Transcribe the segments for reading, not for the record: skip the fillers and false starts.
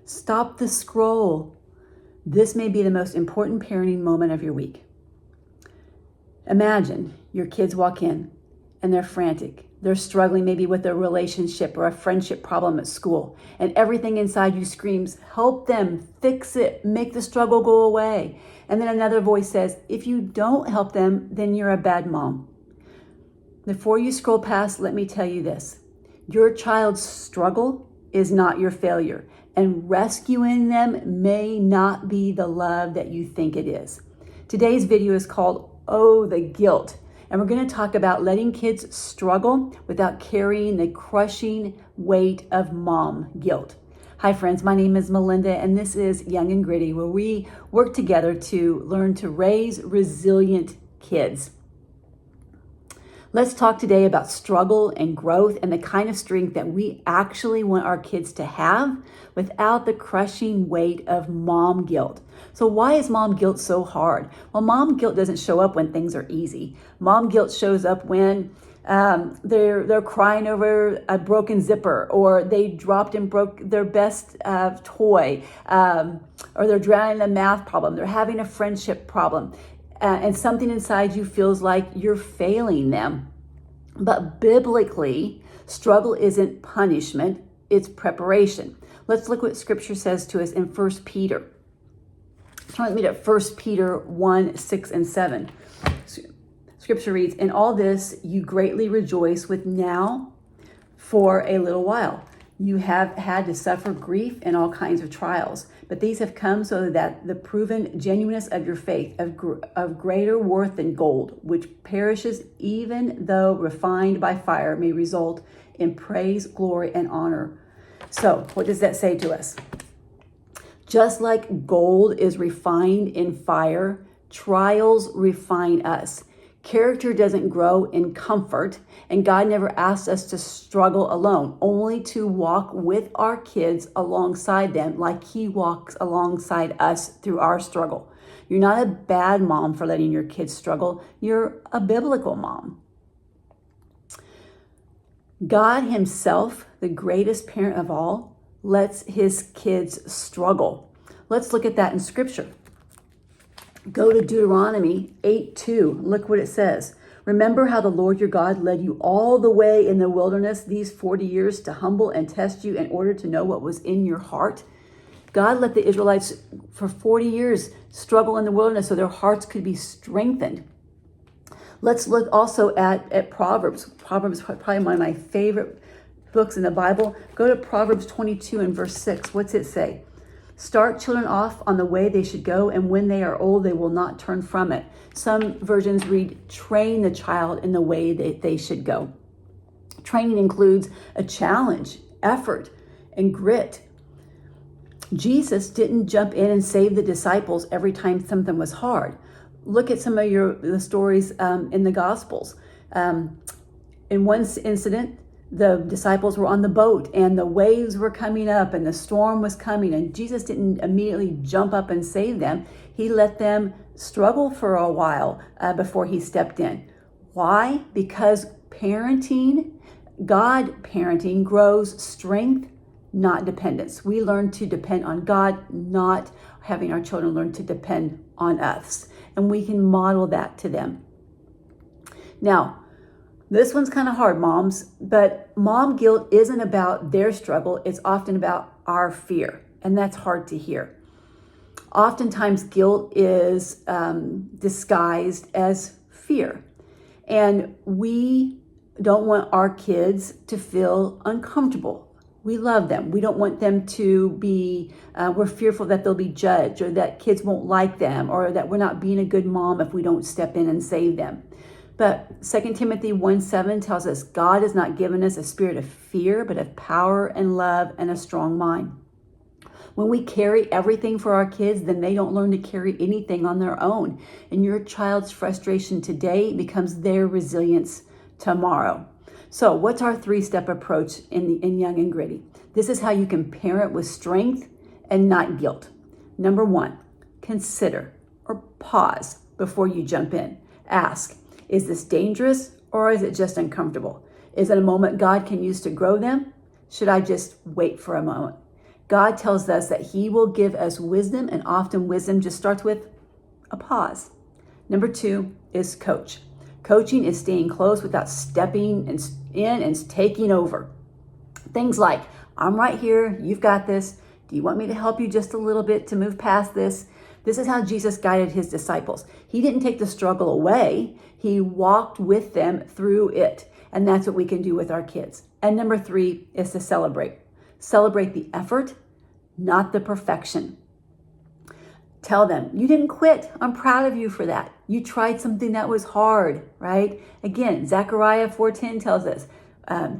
Stop the scroll. This may be the most important parenting moment of your week. Imagine your kids walk in and they're frantic. They're struggling maybe with a relationship or a friendship problem at school, and everything inside you screams, help them, fix it, make the struggle go away. And then another voice says, if you don't help them, then you're a bad mom. Before you scroll past, let me tell you this. Your child's struggle is not your failure, and rescuing them may not be the love that you think it is. Today's video is called, Oh, the Guilt. And we're going to talk about letting kids struggle without carrying the crushing weight of mom guilt. Hi friends, my name is Melinda, and this is Young and Gritty, where we work together to learn to raise resilient kids. Let's talk today about struggle and growth and the kind of strength that we actually want our kids to have without the crushing weight of mom guilt. So why is mom guilt so hard? Well, mom guilt doesn't show up when things are easy. Mom guilt shows up when they're crying over a broken zipper, or they dropped and broke their best toy, or they're drowning in a math problem. They're having a friendship problem. And something inside you feels like you're failing them. But biblically, struggle isn't punishment, it's preparation. Let's look what scripture says to us in 1 Peter. Turn with me to 1 Peter 1, 6, and 7. Scripture reads, in all this you greatly rejoice with now for a little while. You have had to suffer grief and all kinds of trials, but these have come so that the proven genuineness of your faith of greater worth than gold, which perishes even though refined by fire, may result in praise, glory, and honor. So what does that say to us? Just like gold is refined in fire, trials refine us. Character doesn't grow in comfort, and God never asks us to struggle alone, only to walk with our kids alongside them like He walks alongside us through our struggle. You're not a bad mom for letting your kids struggle. You're a biblical mom. God Himself, the greatest parent of all, lets His kids struggle. Let's look at that in Scripture. Go to Deuteronomy 8:2. Look what it says. Remember how the Lord your God led you all the way in the wilderness these 40 years to humble and test you in order to know what was in your heart. God let the Israelites for 40 years struggle in the wilderness so their hearts could be strengthened. Let's look also at Proverbs. Proverbs is probably one of my favorite books in the Bible. Go to Proverbs 22 and verse 6. What's it say? Start children off on the way they should go, and when they are old, they will not turn from it. Some versions read, train the child in the way that they should go. Training includes a challenge, effort, and grit. Jesus didn't jump in and save the disciples every time something was hard. Look at some of the stories in the Gospels. In one incident, the disciples were on the boat and the waves were coming up and the storm was coming, and Jesus didn't immediately jump up and save them. He let them struggle for a while before He stepped in. Why? Because God parenting grows strength, not dependence. We learn to depend on God, not having our children learn to depend on us. And we can model that to them. Now, this one's kind of hard, moms, but mom guilt isn't about their struggle. It's often about our fear, and that's hard to hear. Oftentimes, guilt is disguised as fear, and we don't want our kids to feel uncomfortable. We love them. We don't want them to be, we're fearful that they'll be judged, or that kids won't like them, or that we're not being a good mom if we don't step in and save them. But 2 Timothy 1:7 tells us God has not given us a spirit of fear, but of power and love and a strong mind. When we carry everything for our kids, then they don't learn to carry anything on their own. And your child's frustration today becomes their resilience tomorrow. So what's our 3-step approach in Young and Gritty? This is how you can parent with strength and not guilt. Number 1, consider or pause before you jump in. Ask, is this dangerous or is it just uncomfortable? Is it a moment God can use to grow them? Should I just wait for a moment? God tells us that he will give us wisdom, and often wisdom just starts with a pause. Number 2 is coach. Coaching is staying close without stepping in and taking over. Things like, I'm right here, you've got this. Do you want me to help you just a little bit to move past this? This is how Jesus guided his disciples. He didn't take the struggle away. He walked with them through it. And that's what we can do with our kids. And number 3 is to celebrate. Celebrate the effort, not the perfection. Tell them, you didn't quit. I'm proud of you for that. You tried something that was hard, right? Again, Zechariah 4:10 tells us,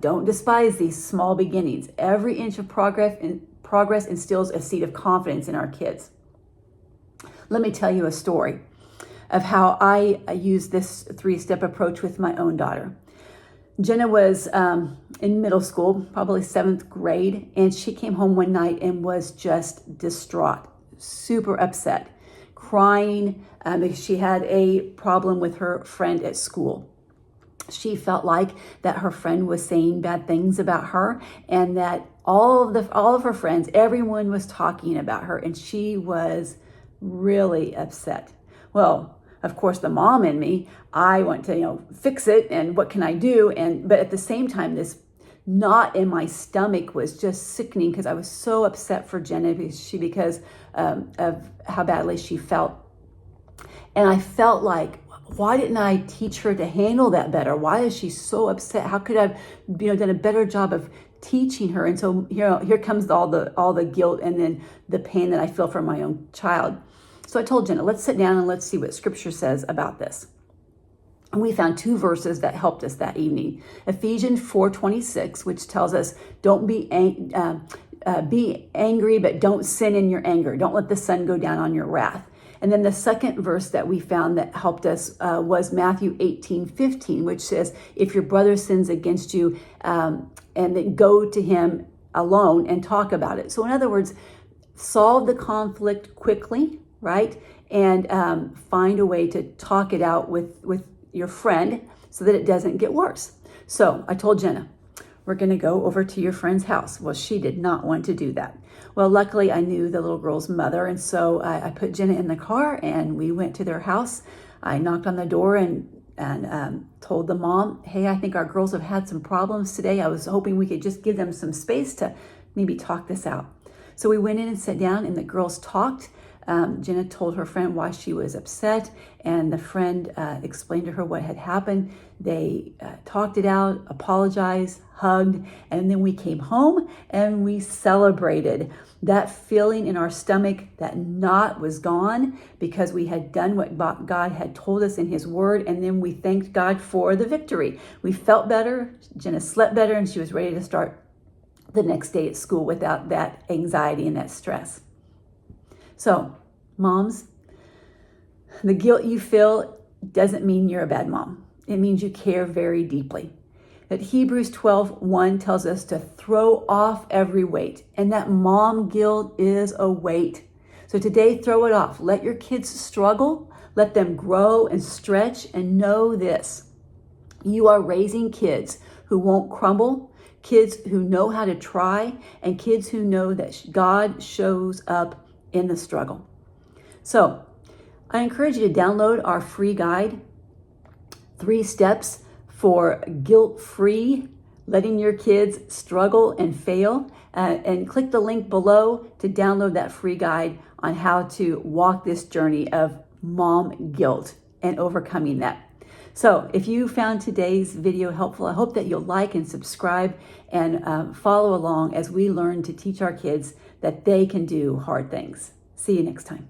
don't despise these small beginnings. Every inch of progress instills a seed of confidence in our kids. Let me tell you a story of how I use this 3-step approach with my own daughter. Jenna was in middle school, probably 7th grade, and she came home one night and was just distraught, super upset, crying because she had a problem with her friend at school. She felt like that her friend was saying bad things about her, and that all of her friends, everyone was talking about her, and she was really upset. Well, of course, the mom in me, I want to, fix it, and what can I do? But at the same time, this knot in my stomach was just sickening because I was so upset for Jenna because of how badly she felt. And I felt like, why didn't I teach her to handle that better? Why is she so upset? How could I have done a better job of teaching her? And so here comes all the guilt and then the pain that I feel for my own child. So I told Jenna, let's sit down and let's see what scripture says about this. And we found 2 verses that helped us that evening. Ephesians 4:26, which tells us, don't be angry, but don't sin in your anger. Don't let the sun go down on your wrath. And then the second verse that we found that helped us was Matthew 18:15, which says, if your brother sins against you, and then go to him alone and talk about it. So in other words, solve the conflict quickly, right? And find a way to talk it out with your friend so that it doesn't get worse. So I told Jenna, we're going to go over to your friend's house. Well, she did not want to do that. Well, luckily I knew the little girl's mother. And so I put Jenna in the car and we went to their house. I knocked on the door and told the mom, hey, I think our girls have had some problems today. I was hoping we could just give them some space to maybe talk this out. So we went in and sat down and the girls talked. Jenna told her friend why she was upset, and the friend explained to her what had happened. They talked it out, apologized, hugged, and then we came home and we celebrated. That feeling in our stomach, that knot was gone because we had done what God had told us in his word, and then we thanked God for the victory. We felt better, Jenna slept better, and she was ready to start the next day at school without that anxiety and that stress. So, moms, the guilt you feel doesn't mean you're a bad mom. It means you care very deeply. That Hebrews 12:1 tells us to throw off every weight, and that mom guilt is a weight. So today, throw it off. Let your kids struggle. Let them grow and stretch, and know this. You are raising kids who won't crumble, kids who know how to try, and kids who know that God shows up in the struggle. So I encourage you to download our free guide, 3 steps for guilt-free letting your kids struggle and fail, and click the link below to download that free guide on how to walk this journey of mom guilt and overcoming that. So if you found today's video helpful, I hope that you'll like and subscribe and follow along as we learn to teach our kids that they can do hard things. See you next time.